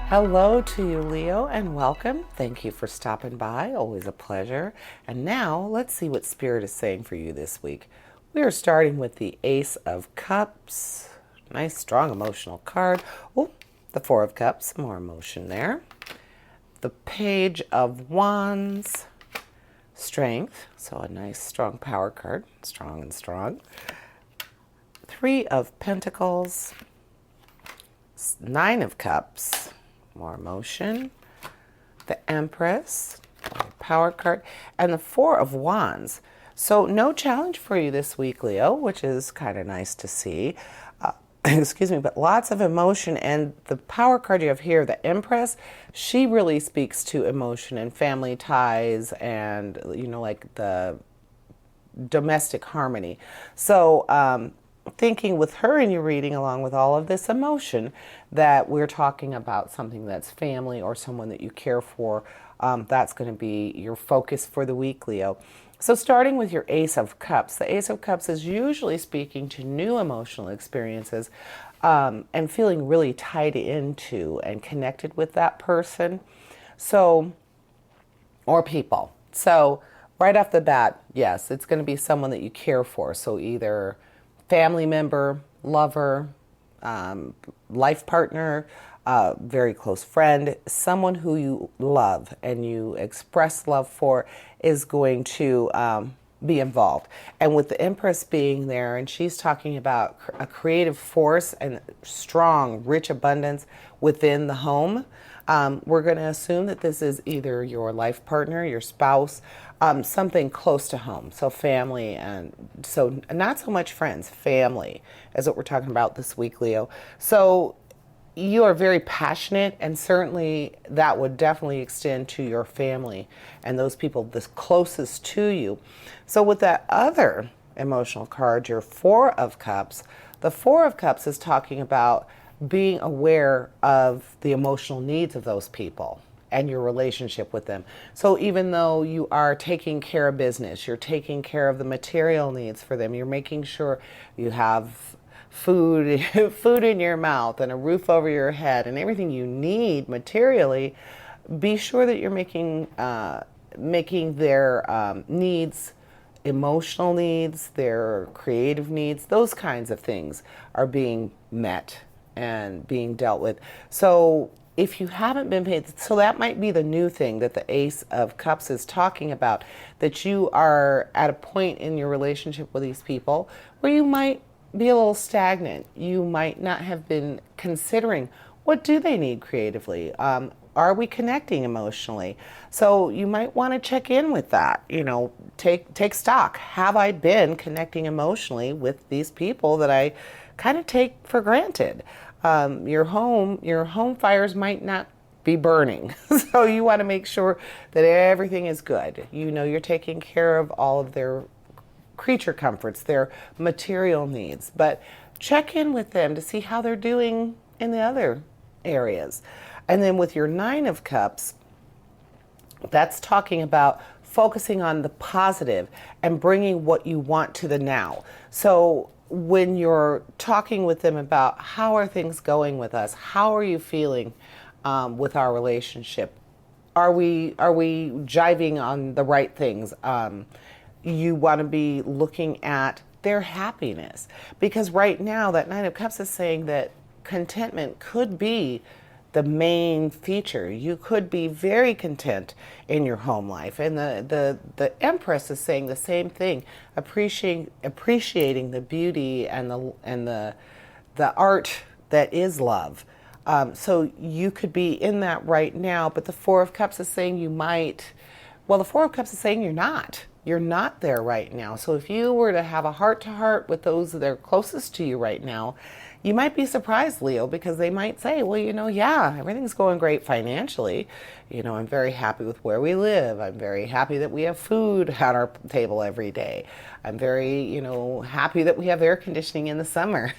Hello to you, Leo, and welcome. Thank you for stopping by. Always a pleasure. And now let's see what Spirit is saying for you this week. We are starting with the Ace of Cups. Nice, strong emotional card. Oh, the Four of Cups, more emotion there. The Page of Wands, Strength. So a nice, strong power card. Strong and strong. Three of Pentacles, Nine of Cups. More emotion. The Empress, power card, and the Four of Wands. So no challenge for you this week, Leo, which is kind of nice to see. Excuse me, but lots of emotion. And the power card you have here, the Empress, she really speaks to emotion and family ties and, like the domestic harmony. So, thinking with her in your reading, along with all of this emotion, that we're talking about something that's family or someone that you care for. That's going to be your focus for the week, Leo. So starting with your Ace of Cups, the Ace of Cups is usually speaking to new emotional experiences and feeling really tied into and connected with that person. So, or people. So right off the bat, yes, it's going to be someone that you care for. So either family member, lover, life partner, very close friend, someone who you love and you express love for is going to be involved. And with the Empress being there, and she's talking about a creative force and strong, rich abundance within the home, we're going to assume that this is either your life partner, your spouse, something close to home. So family, and so not so much friends, family is what we're talking about this week, Leo. So you are very passionate, and certainly that would definitely extend to your family and those people the closest to you. So with that other emotional card, your Four of Cups, the Four of Cups is talking about being aware of the emotional needs of those people and your relationship with them. So even though you are taking care of business, you're taking care of the material needs for them, you're making sure you have food food in your mouth and a roof over your head and everything you need materially, be sure that you're making their needs, emotional needs, their creative needs, those kinds of things are being met and being dealt with. So if you haven't been paid, so that might be the new thing that the Ace of Cups is talking about, that you are at a point in your relationship with these people where you might be a little stagnant. You might not have been considering, what do they need creatively? Are we connecting emotionally? So you might want to check in with that. Take stock. Have I been connecting emotionally with these people that I kind of take for granted? Your home fires might not be burning. So you want to make sure that everything is good. You're taking care of all of their creature comforts, their material needs, but check in with them to see how they're doing in the other areas. And then with your Nine of Cups, that's talking about focusing on the positive and bringing what you want to the now. So when you're talking with them about how are things going with us, how are you feeling with our relationship, are we jiving on the right things? You want to be looking at their happiness, because right now that Nine of Cups is saying that contentment could be the main feature. You could be very content in your home life, and the Empress is saying the same thing, appreciating the beauty and the art that is love. So you could be in that right now, but the Four of Cups is saying you might. Well, the Four of Cups is saying you're not. You're not there right now. So if you were to have a heart-to-heart with those that are closest to you right now, you might be surprised, Leo, because they might say, well, yeah, everything's going great financially. I'm very happy with where we live. I'm very happy that we have food at our table every day. I'm very, happy that we have air conditioning in the summer.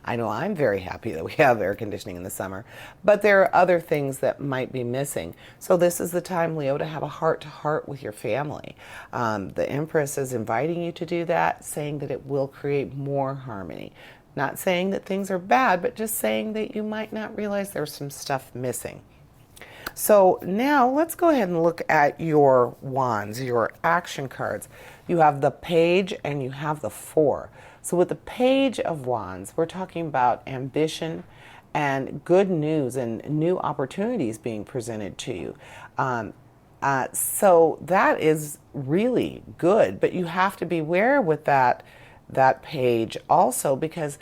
I know I'm very happy that we have air conditioning in the summer. But there are other things that might be missing. So this is the time, Leo, to have a heart-to-heart with your family. The Empress is inviting you to do that, saying that it will create more harmony. Not saying that things are bad, but just saying that you might not realize there's some stuff missing. So now let's go ahead and look at your wands, your action cards. You have the page and you have the 4. So with the page of wands, we're talking about ambition and good news and new opportunities being presented to you. So that is really good, but you have to beware with that page also, because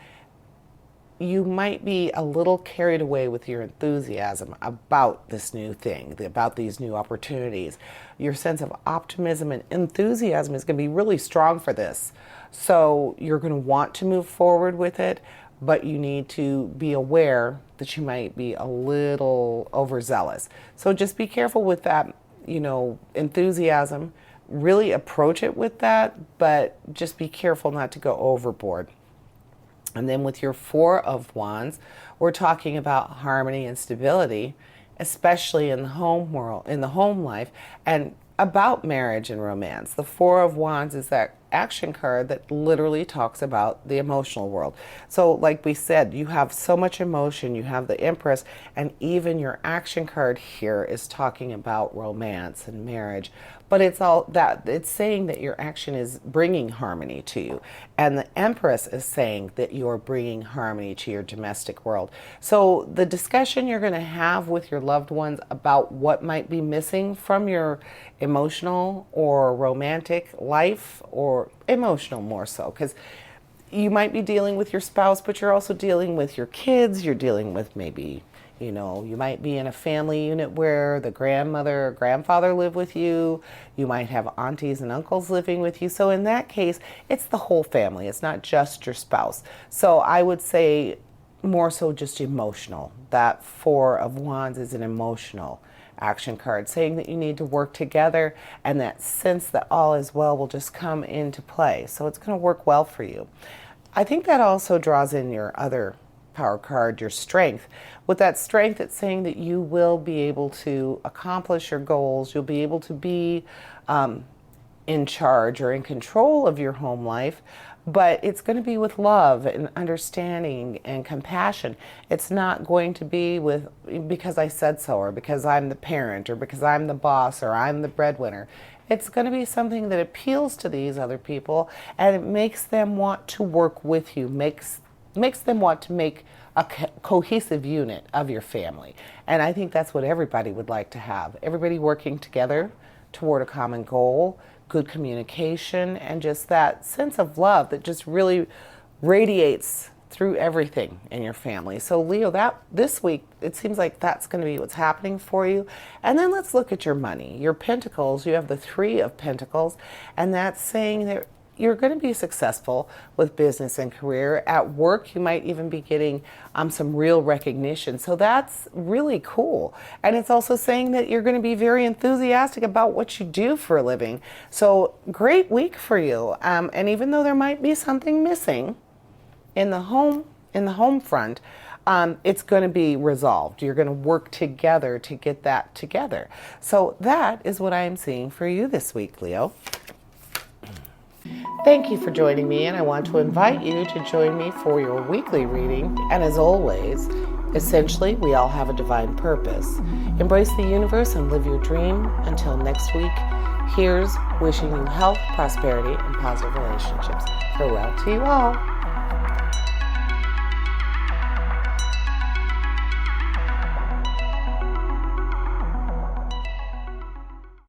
you might be a little carried away with your enthusiasm about this new thing, about these new opportunities. Your sense of optimism and enthusiasm is going to be really strong for this. So you're going to want to move forward with it, but you need to be aware that you might be a little overzealous. So just be careful with that, enthusiasm. Really approach it with that, but just be careful not to go overboard. And then with your 4 of wands, we're talking about harmony and stability, especially in the home world, in the home life, and about marriage and romance. The 4 of wands is that action card that literally talks about the emotional world. So like we said, you have so much emotion, you have the Empress, and even your action card here is talking about romance and marriage. But it's saying that your action is bringing harmony to you. And the Empress is saying that you're bringing harmony to your domestic world. So the discussion you're going to have with your loved ones about what might be missing from your emotional or romantic life, or emotional more so, because you might be dealing with your spouse, but you're also dealing with your kids. You're dealing with maybe, you might be in a family unit where the grandmother or grandfather live with you. You might have aunties and uncles living with you. So in that case, it's the whole family. It's not just your spouse. So I would say more so just emotional. That 4 of wands is an emotional action card, saying that you need to work together, and that sense that all is well will just come into play. So it's going to work well for you. I think that also draws in your other power card, your strength. With that strength, it's saying that you will be able to accomplish your goals. You'll be able to be in charge or in control of your home life, but it's going to be with love and understanding and compassion. It's not going to be with because I said so, or because I'm the parent, or because I'm the boss, or I'm the breadwinner. It's going to be something that appeals to these other people, and it makes them want to work with you, makes them want to make a cohesive unit of your family. And I think that's what everybody would like to have. Everybody working together toward a common goal, good communication, and just that sense of love that just really radiates through everything in your family. So Leo, this week, it seems like that's going to be what's happening for you. And then let's look at your money. Your pentacles, you have the 3 of pentacles, and that's saying that you're going to be successful with business and career. At work, you might even be getting some real recognition. So that's really cool. And it's also saying that you're going to be very enthusiastic about what you do for a living. So great week for you. And even though there might be something missing in the home front, it's going to be resolved. You're going to work together to get that together. So that is what I am seeing for you this week, Leo. Thank you for joining me, and I want to invite you to join me for your weekly reading. And as always, essentially, we all have a divine purpose. Embrace the universe and live your dream. Until next week, here's wishing you health, prosperity, and positive relationships. Farewell to you all.